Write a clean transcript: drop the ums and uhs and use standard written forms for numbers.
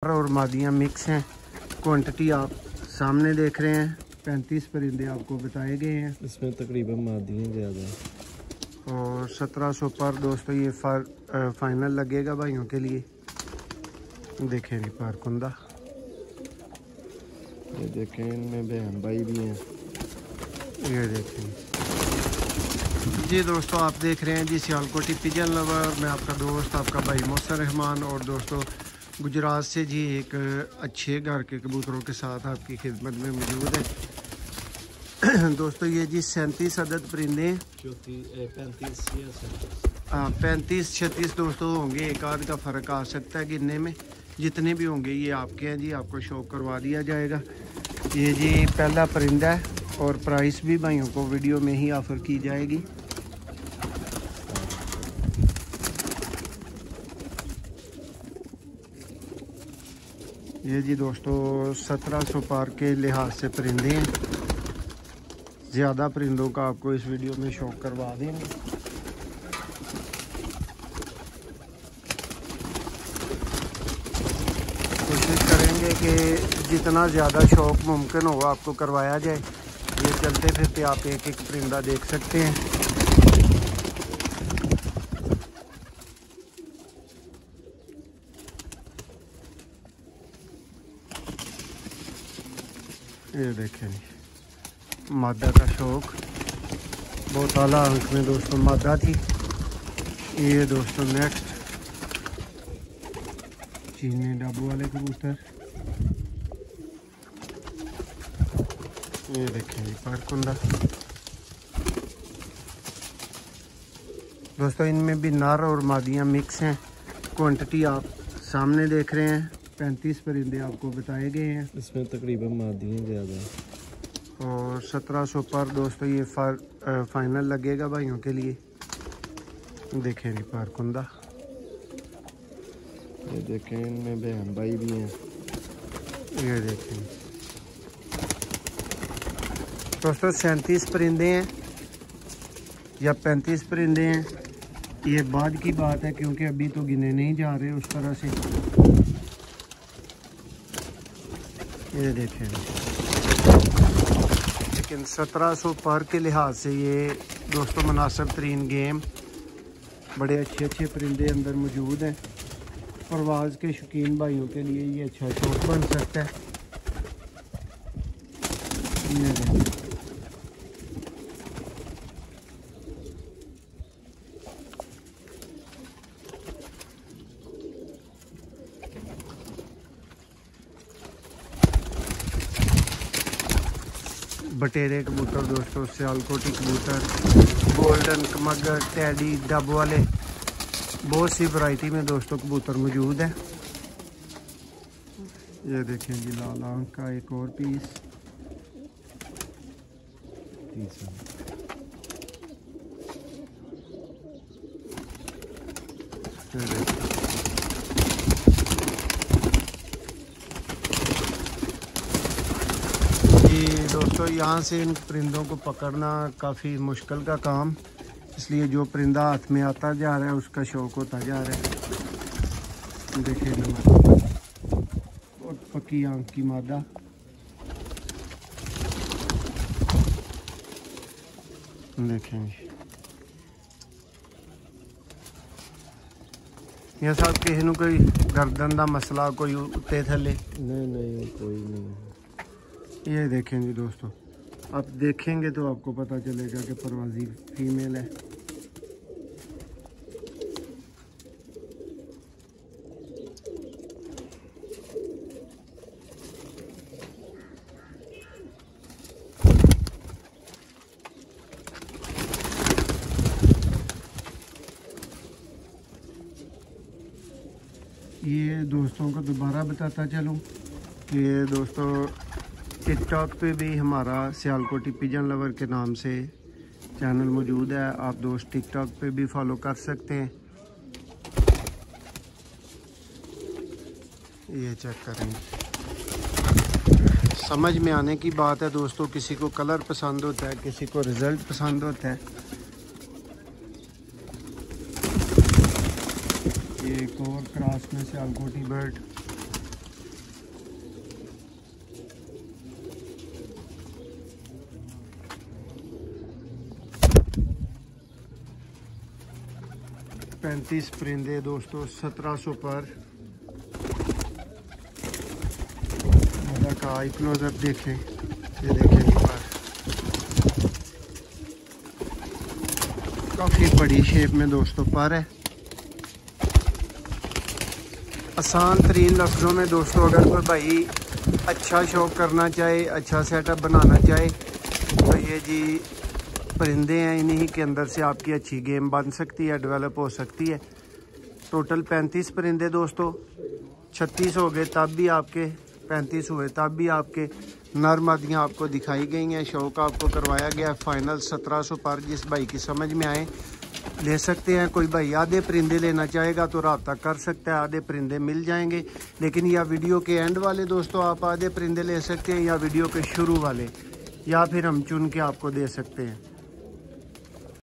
और मादियाँ मिक्स हैं। क्वांटिटी आप सामने देख रहे हैं। 35 परिंदे आपको बताए गए हैं। इसमें तकरीबन मादियाँ ज़्यादा हैं और 1700 पर दोस्तों ये फाइनल लगेगा भाइयों के लिए। देखें जी पारकुंदा, ये देखें, इनमें बहन भाई भी हैं। ये देखें जी दोस्तों, आप देख रहे हैं जी सियालकोटी पिजन लवर। मैं आपका दोस्त, आपका भाई मोहसिन रहमान। और दोस्तों गुजरात से जी एक अच्छे घर के कबूतरों के साथ आपकी खिदमत में मौजूद है। दोस्तों ये जी 37 अदद परिंदे हैं। 35-36 दोस्तों होंगे, एक आध का फ़र्क आ सकता है गिनने में। जितने भी होंगे ये आपके हैं जी, आपको शो करवा दिया जाएगा। ये जी पहला परिंदा है और प्राइस भी भाइयों को वीडियो में ही ऑफ़र की जाएगी। ये जी दोस्तों 1700 पार के लिहाज से परिंदे हैं। ज़्यादा परिंदों का आपको इस वीडियो में शौक करवा देंगे। कोशिश करेंगे कि जितना ज़्यादा शौक मुमकिन हो आपको करवाया जाए। ये चलते फिरते आप एक एक परिंदा देख सकते हैं। ये देखें मादा का शौक बहुत आला अंक में दोस्तों मादा थी। ये दोस्तों नेक्स्ट चीनी डाबू वाले कबूतर। ये देखें जी पारकुंदा। दोस्तों इनमें भी नर और मादियाँ मिक्स हैं। क्वांटिटी आप सामने देख रहे हैं। 35 परिंदे आपको बताए गए हैं। इसमें तकरीबन मादियाँ ज़्यादा हैं और 1700 पर दोस्तों ये फाइनल लगेगा भाइयों के लिए। देखें जी पारकुंदा, ये देखें, इनमें बहन भाई भी हैं। ये देखें दोस्तों 37 परिंदे हैं या 35 परिंदे हैं, ये बाद की बात है क्योंकि अभी तो गिने नहीं जा रहे उस तरह से। ये देखें लेकिन 1700 पर के लिहाज से ये दोस्तों मुनासिब तरीन गेम। बड़े अच्छे अच्छे परिंदे अंदर मौजूद हैं। परवाज़ के शौकीन भाइयों के लिए ये अच्छा शौक बन सकता है। ये देखें बटेरे कबूतर दोस्तों, सियालकोटी कबूतर, गोल्डन, मगर, टैडी, डब वाले, बहुत सी वैरायटी में दोस्तों कबूतर मौजूद है। ये देखें जी लाल आंख का एक और पीस। दोस्तों यहाँ से इन परिंदों को पकड़ना काफ़ी मुश्किल का काम, इसलिए जो परिंदा हाथ में आता जा रहा है उसका शौक होता जा रहा है। देखिए बहुत पक्की आंख की मादा। देखें यह साहब किसी को कोई गर्दन का मसला, कोई उत्ते थले नहीं कोई नहीं। ये देखें जी दोस्तों, आप देखेंगे तो आपको पता चलेगा कि परवाज़ी फीमेल है। ये दोस्तों को दोबारा बताता चलूँ कि ये दोस्तों टिकटॉक पे भी हमारा सियालकोटी पिजन लवर के नाम से चैनल मौजूद है। आप दोस्त टिकटॉक पे भी फॉलो कर सकते हैं। ये चेक करें, समझ में आने की बात है दोस्तों। किसी को कलर पसंद होता है, किसी को रिज़ल्ट पसंद होता है। ये एक और क्रॉस में सियालकोटी बर्ड। 35 परिंदे दोस्तों 1700 पर। का आई क्लोजअप देखें, ये देखें पर काफ़ी बड़ी शेप में दोस्तों पर है। आसान तरीन लफ्ज़ों में दोस्तों अगर कोई भाई अच्छा शौक करना चाहे, अच्छा सेटअप बनाना चाहे तो ये जी परिंदे हैं, इन्हीं के अंदर से आपकी अच्छी गेम बन सकती है, डेवलप हो सकती है। टोटल 35 परिंदे दोस्तों, 36 हो गए तब भी आपके, 35 हुए तब भी आपके। नर मादियाँ आपको दिखाई गई हैं, शौक आपको करवाया गया। फाइनल 1700 पर, जिस भाई की समझ में आए ले सकते हैं। कोई भाई आधे परिंदे लेना चाहेगा तो राब्ता कर सकता है, आधे परिंदे मिल जाएंगे। लेकिन या वीडियो के एंड वाले दोस्तों आप आधे परिंदे ले सकते हैं, या वीडियो के शुरू वाले, या फिर हम चुन के आपको दे सकते हैं।